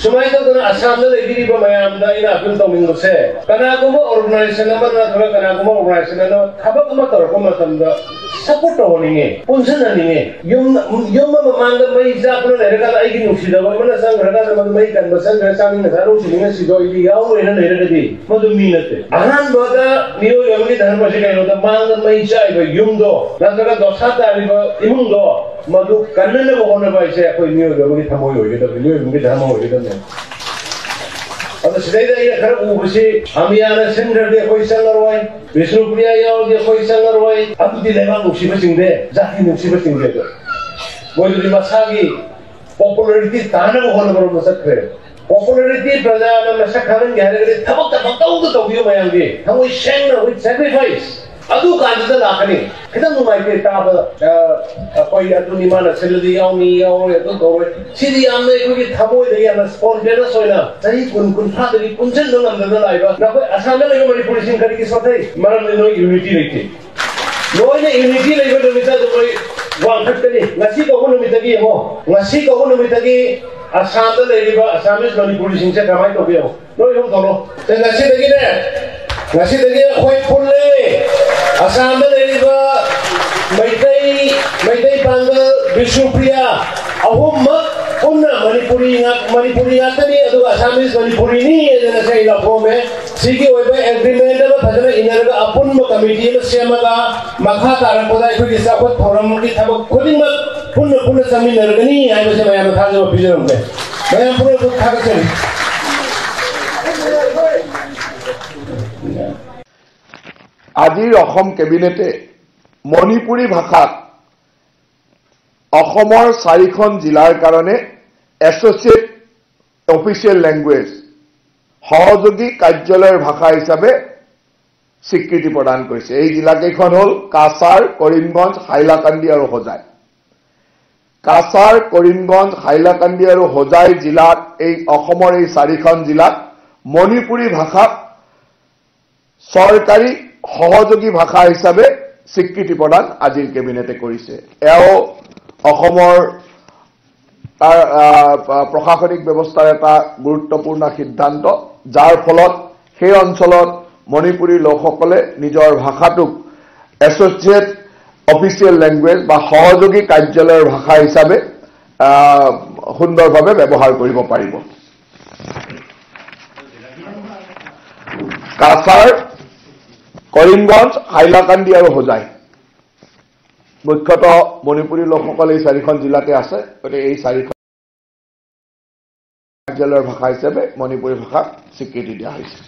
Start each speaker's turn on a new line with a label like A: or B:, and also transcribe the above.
A: सुमाइदना आसाम लेगिरिबा मयामदा इना appeal तौनिंगसे कनागुमा organisation अमना थोड़ा कनागुमा organisation no थबक अमा तौरको मतमदा सपोर्ट तौनिंगे पुनसननिंगे यम ममांग मई जापनो लेरगा आइगि नुसिदबा मन संग्रहगा मई कन्वर्सन रेसामिंग नसारो सिनिंग सिदो इदि याव एना लेरगदि मदु मीनते अहान बदा नियो यमनि धर्म से कइनो द मांग मई चाइबा युमदो नजगा दसा तारिबा इमुंदो मधु कन्नन बहन बाइसे अखोय नियो यमनि थमोय होइदो नियो यमनि धर्म होइदो अब सिदैदा ये खर उबसे अमियाना सेंटर दे कोई संगरवाय विष्णुप्रिया याव दे कोई संगरवाय अब दि लेबा नुसिबा सिंदे जाति नुसिबा सिंदे दो बोयदि मसागी पॉपुलैरिटी ताना बहन बरो मसखरे पॉपुलैरिटी प्रजाना मसखरन गहरे थबक तबक तौबियो मयांगे हमोय सेंग विथ सैक्रिफाइस अदु कांददा लाखनी खिदम नुमाइते ताबा कोई अदुनि माना सेलदी यावनी याव अदु गवे सिदि आमने कोगी थमोय दे याना स्पॉन्टेनियस होइना सही कुन फादरी कुनजन नंगमदना लाइबा नखोय आसामना लेगो मणिपुर सिंह करी कि सथै मरम नो यूनिटी लेके नोइने यूनिटी लेगो नमिता जोय वांखटनी ngasi ko hono mitagi mo ngasi ko hono mitagi Assam दा लेरिबा आसामिस मणिपुर सिंह से कमाई तो बियो नोइ हम तोलो ते ngasi दगी ने ngasi dagi khoy pulle asam leriba maitai panggal Vishnupriya ahum punna manipuri ngatani adu asamis manipuri ni ena sai la phome sigi oiba agreement ba phajana inarga apun mo committee ma semaga makha tarakpoda ikoi sakot forum ki thabak khuding ma punna samin nargani ai ba se mayam thajo bijaram be mayam pura thagachari
B: আজিৰ অসম কেবিনেটে মণিপুৰী ভাষাক অসমৰ 4খন জিলাৰ কাৰণে associate official language সহযোগী কাৰ্যালয়ৰ ভাষা হিচাপে স্বীকৃতি প্ৰদান কৰিছে। এই জিলাকেইখন হ'ল কাছাৰ, কৰিমগঞ্জ, হাইলাকান্দি আৰু হোজাই। কাছাৰ, কৰিমগঞ্জ, হাইলাকান্দি আৰু হোজাই জিলাত এই অসমৰ এই 4খন জিলাত মণিপুৰী ভাষাক চৰকাৰী সহযোগী ভাষা হিচাপে স্বীকৃতি প্ৰদান আজিৰ কেবিনেটে কৰিছে। এও অসমৰ প্ৰশাসনিক ব্যৱস্থাৰ এটা গুৰুত্বপূৰ্ণ সিদ্ধান্ত, যাৰ ফলত সেই অঞ্চলত মণিপুৰী লোকসকলে নিজৰ ভাষাটোক এছ'চিয়েট অফিচিয়েল লেংগুৱেজ বা সহযোগী কাৰ্যালয়ৰ ভাষা হিচাপে সুন্দৰভাৱে ব্যৱহাৰ কৰিব পাৰিব। কাছাৰ, কৰিমগঞ্জ, হাইলাকান্দি আৰু হোজাই মুখ্যতঃ মণিপুৰী লোকসকল এই 4খন জিলাতে আছে। গতিকে এই 4খন কাৰ্যালয়ৰ ভাষা হিচাপে মণিপুৰী ভাষাক স্বীকৃতি দিয়া হৈছে।